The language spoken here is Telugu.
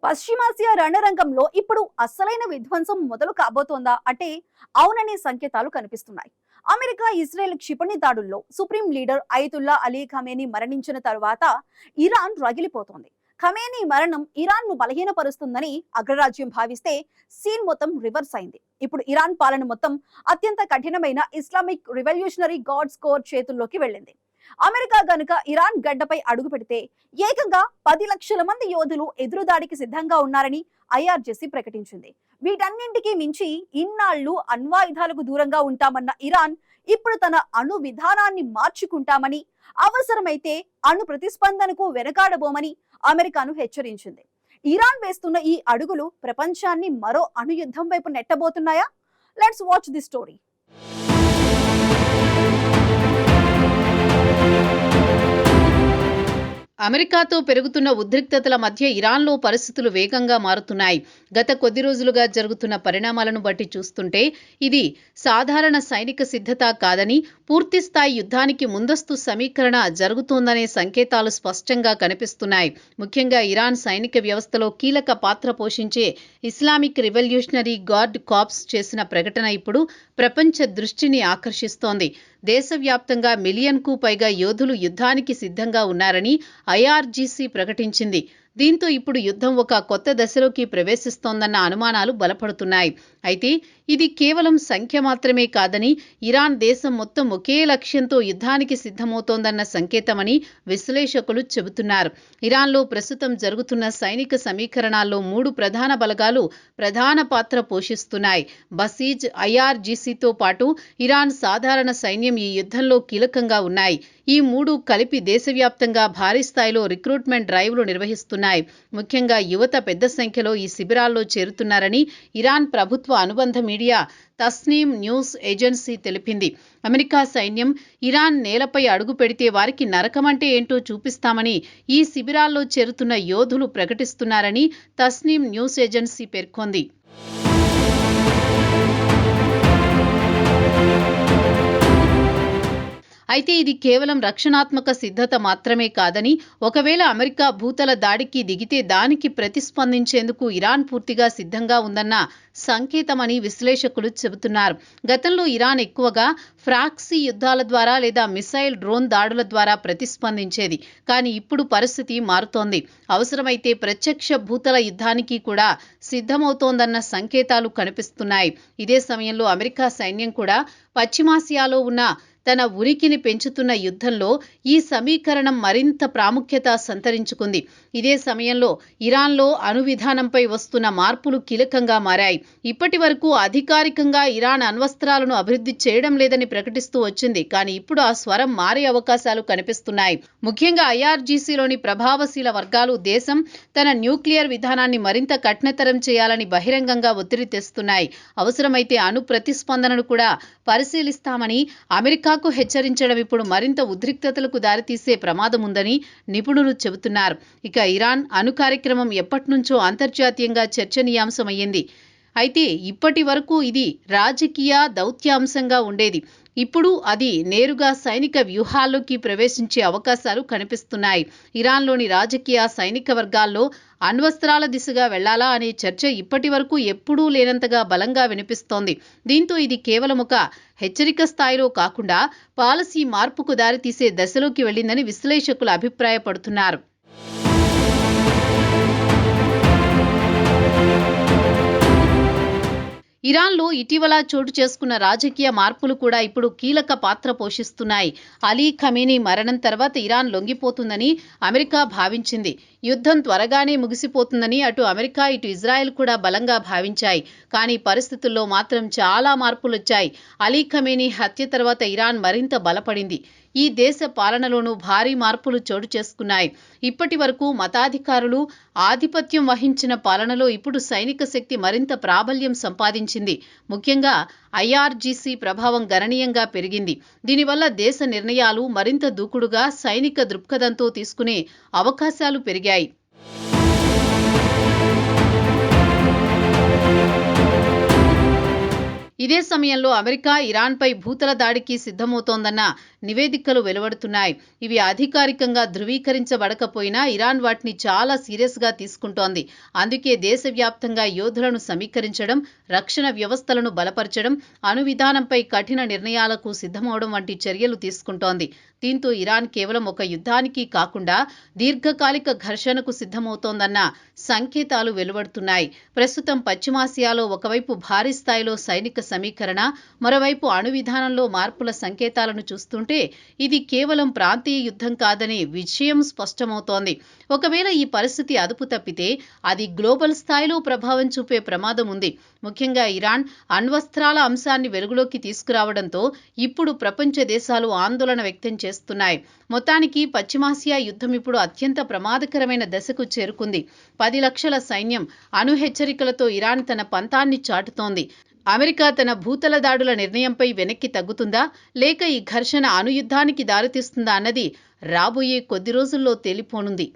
పశ్చిమాసియా రణరంగంలో ఇప్పుడు అసలైన విధ్వంసం మొదలు కాబోతోందా అంటే అవుననే సంకేతాలు కనిపిస్తున్నాయి. అమెరికా ఇజ్రాయెల్ క్షిపణి దాడుల్లో supreme leader Ayatollah Ali Khamenei మరణించిన తరువాత ఇరాన్ రగిలిపోతోంది. ఖమేనీ మరణం ఇరాన్ ను బలహీనపరుస్తుందని అగ్రరాజ్యం భావిస్తే సీన్ మొత్తం రివర్స్ అయింది. ఇప్పుడు ఇరాన్ పాలన మొత్తం అత్యంత కఠినమైన ఇస్లామిక్ రివల్యూషనరీ గాడ్స్ కోర్ చేతుల్లోకి వెళ్ళింది. అమెరికా గనుక ఇరాన్ గడ్డపై అడుగు పెడితే ఏకంగా 10 లక్షల మంది యోధులు ఎదురుదాడికి సిద్ధంగా ఉన్నారని ఐఆర్జేసీ ప్రకటించింది. వీటన్నింటికీ మించి ఇన్నాళ్లు అణ్వాయుధాలకు దూరంగా ఉంటామన్న ఇరాన్ ఇప్పుడు తన అణు విధానాన్ని మార్చుకుంటామని, అవసరమైతే అణు ప్రతిస్పందనకు వెనకాడబోమని అమెరికాను హెచ్చరించింది. ఇరాన్ వేస్తున్న ఈ అడుగులు ప్రపంచాన్ని మరో అణు యుద్ధం వైపు నెట్టబోతున్నాయా? Let's watch the story. అమెరికాతో పెరుగుతున్న ఉద్రిక్తతల మధ్య ఇరాన్లో పరిస్థితులు వేగంగా మారుతున్నాయి. గత కొద్ది రోజులుగా జరుగుతున్న పరిణామాలను బట్టి చూస్తుంటే ఇది సాధారణ సైనిక సిద్ధత కాదని, పూర్తిస్థాయి యుద్ధానికి ముందస్తు సమీకరణ జరుగుతోందనే సంకేతాలు స్పష్టంగా కనిపిస్తున్నాయి. ముఖ్యంగా ఇరాన్ సైనిక వ్యవస్థలో కీలక పాత్ర పోషించే ఇస్లామిక్ రివల్యూషనరీ గార్డ్ కార్ప్స్ చేసిన ప్రకటన ఇప్పుడు ప్రపంచ దృష్టిని ఆకర్షిస్తోంది. దేశవ్యాప్తంగా మిలియన్కు పైగా యోధులు యుద్ధానికి సిద్ధంగా ఉన్నారని ఐఆర్జీసీ ప్రకటించింది. దీంతో ఇప్పుడు యుద్ధం ఒక కొత్త దశలోకి ప్రవేశిస్తోందన్న అనుమానాలు బలపడుతున్నాయి. అయితే ఇది కేవలం సంఖ్య మాత్రమే కాదని, ఇరాన్ దేశం మొత్తం ఒకే లక్ష్యంతో యుద్ధానికి సిద్ధమవుతోందన్న సంకేతమని విశ్లేషకులు చెబుతున్నారు. ఇరాన్లో ప్రస్తుతం జరుగుతున్న సైనిక సమీకరణాల్లో 3 ప్రధాన బలగాలు ప్రధాన పాత్ర పోషిస్తున్నాయి. బసీజ్, ఐఆర్జీసీతో పాటు ఇరాన్ సాధారణ సైన్యం ఈ యుద్ధంలో కీలకంగా ఉన్నాయి. ఈ 3 కలిపి దేశవ్యాప్తంగా భారీ స్థాయిలో రిక్రూట్మెంట్ డ్రైవ్లు నిర్వహిస్తున్నాయి. ముఖ్యంగా యువత పెద్ద సంఖ్యలో ఈ శిబిరాల్లో చేరుతున్నారని ఇరాన్ ప్రభుత్వ అనుబంధ మీడియా తస్నీమ్ న్యూస్ ఏజెన్సీ తెలిపింది. అమెరికా సైన్యం ఇరాన్ నేలపై అడుగు పెడితే వారికి నరకమంటే ఏంటో చూపిస్తామని ఈ శిబిరాల్లో చేరుతున్న యోధులు ప్రకటిస్తున్నారని తస్నీమ్ న్యూస్ ఏజెన్సీ పేర్కొంది. అయితే ఇది కేవలం రక్షణాత్మక సిద్ధత మాత్రమే కాదని, ఒకవేళ అమెరికా భూతల దాడికి దిగితే దానికి ప్రతిస్పందించేందుకు ఇరాన్ పూర్తిగా సిద్ధంగా ఉందన్న సంకేతమని విశ్లేషకులు చెబుతున్నారు. గతంలో ఇరాన్ ఎక్కువగా ఫ్రాక్సీ యుద్ధాల ద్వారా లేదా మిసైల్, డ్రోన్ దాడుల ద్వారా ప్రతిస్పందించేది. కానీ ఇప్పుడు పరిస్థితి మారుతోంది. అవసరమైతే ప్రత్యక్ష భూతల యుద్ధానికి కూడా సిద్ధమవుతోందన్న సంకేతాలు కనిపిస్తున్నాయి. ఇదే సమయంలో అమెరికా సైన్యం కూడా పశ్చిమాసియాలో ఉన్న తన ఉనికిని పెంచుతున్న యుద్ధంలో ఈ సమీకరణం మరింత ప్రాముఖ్యత సంతరించుకుంది. ఇదే సమయంలో ఇరాన్లో అణు విధానంపై వస్తున్న మార్పులు కీలకంగా మారాయి. ఇప్పటి వరకు అధికారికంగా ఇరాన్ అణ్వస్త్రాలను అభివృద్ధి చేయడం లేదని ప్రకటిస్తూ వచ్చింది. కానీ ఇప్పుడు ఆ స్వరం మారే అవకాశాలు కనిపిస్తున్నాయి. ముఖ్యంగా ఐఆర్జీసీలోని ప్రభావశీల వర్గాలు దేశం తన న్యూక్లియర్ విధానాన్ని మరింత కఠినతరం చేయాలని బహిరంగంగా ఒత్తిడి తెస్తున్నాయి. అవసరమైతే అణు ప్రతిస్పందనను కూడా పరిశీలిస్తామని అమెరికాకు హెచ్చరించడం ఇప్పుడు మరింత ఉద్రిక్తతలకు దారితీసే ప్రమాదం ఉందని నిపుణులు చెబుతున్నారు. ఇక ఇరాన్ అణు కార్యక్రమం ఎప్పటినుంచో అంతర్జాతీయంగా చర్చనీయాంశమయ్యింది. అయితే ఇప్పటి వరకు ఇది రాజకీయ దౌత్యాంశంగా ఉండేది. ఇప్పుడు అది నేరుగా సైనిక వ్యూహాల్లోకి ప్రవేశించే అవకాశాలు కనిపిస్తున్నాయి. ఇరాన్లోని రాజకీయ, సైనిక వర్గాల్లో అణ్వస్త్రాల దిశగా వెళ్లాలా అనే చర్చ ఇప్పటి వరకు ఎప్పుడూ లేనంతగా బలంగా వినిపిస్తోంది. దీంతో ఇది కేవలం ఒక హెచ్చరిక స్థాయిలో కాకుండా పాలసీ మార్పుకు దారితీసే దశలోకి వెళ్లిందని విశ్లేషకులు అభిప్రాయపడుతున్నారు. ఇరాన్లో ఇటీవల చోటు చేసుకున్న రాజకీయ మార్పులు కూడా ఇప్పుడు కీలక పాత్ర పోషిస్తున్నాయి. అలీ ఖమేనీ మరణం తర్వాత ఇరాన్ లొంగిపోతుందని అమెరికా భావించింది. యుద్ధం త్వరగానే ముగిసిపోతుందని అటు అమెరికా, ఇటు ఇజ్రాయెల్ కూడా బలంగా భావించాయి. కానీ పరిస్థితుల్లో మాత్రం చాలా మార్పులొచ్చాయి. అలీ ఖమేనీ హత్య తర్వాత ఇరాన్ మరింత బలపడింది. ఈ దేశ పాలనలోనూ భారీ మార్పులు చోటు చేసుకున్నాయి. ఇప్పటి వరకు మతాధికారులు ఆధిపత్యం వహించిన పాలనలో ఇప్పుడు సైనిక శక్తి మరింత ప్రాబల్యం సంపాదించింది. ముఖ్యంగా ఐఆర్జీసీ ప్రభావం గణనీయంగా పెరిగింది. దీనివల్ల దేశ నిర్ణయాలు మరింత దూకుడుగా, సైనిక దృక్పథంతో తీసుకునే అవకాశాలు పెరిగాయి. ఇదే సమయంలో అమెరికా ఇరాన్పై భూతల దాడికి సిద్ధమవుతోందన్న నివేదికలు వెలువడుతున్నాయి. ఇవి అధికారికంగా ధృవీకరించబడకపోయినా ఇరాన్ వాటిని చాలా సీరియస్గా తీసుకుంటోంది. అందుకే దేశవ్యాప్తంగా యోధులను సమీకరించడం, రక్షణ వ్యవస్థలను బలపరచడం, అణు విధానంపై కఠిన నిర్ణయాలకు సిద్ధమవడం వంటి చర్యలు తీసుకుంటోంది. దీంతో ఇరాన్ కేవలం ఒక యుద్ధానికి కాకుండా దీర్ఘకాలిక ఘర్షణకు సిద్ధమవుతోందన్న సంకేతాలు వెలువడుతున్నాయి. ప్రస్తుతం పశ్చిమాసియాలో ఒకవైపు భారీ స్థాయిలో సైనిక సమీకరణ, మరోవైపు అణు విధానంలో మార్పుల సంకేతాలను చూస్తుంటే ఇది కేవలం ప్రాంతీయ యుద్ధం కాదనే విషయం స్పష్టమవుతోంది. ఒకవేళ ఈ పరిస్థితి అదుపు తప్పితే అది గ్లోబల్ స్థాయిలో ప్రభావం చూపే ప్రమాదం ఉంది. ముఖ్యంగా ఇరాన్ అణ్వస్త్రాల అంశాన్ని వెలుగులోకి తీసుకురావడంతో ఇప్పుడు ప్రపంచ దేశాలు ఆందోళన వ్యక్తం చేస్తున్నాయి. మొత్తానికి పశ్చిమాసియా యుద్ధం ఇప్పుడు అత్యంత ప్రమాదకరమైన దశకు చేరుకుంది. 10 లక్షల సైన్యం అణు హెచ్చరికలతో ఇరాన్ తన పంతాన్ని చాటుతోంది. అమెరికా తన భూతల దాడుల నిర్ణయంపై వెనక్కి తగ్గుతుందా, లేక ఈ ఘర్షణ అణుయుద్ధానికి దారితీస్తుందా అన్నది రాబోయే కొద్ది రోజుల్లో తేలిపోనుంది.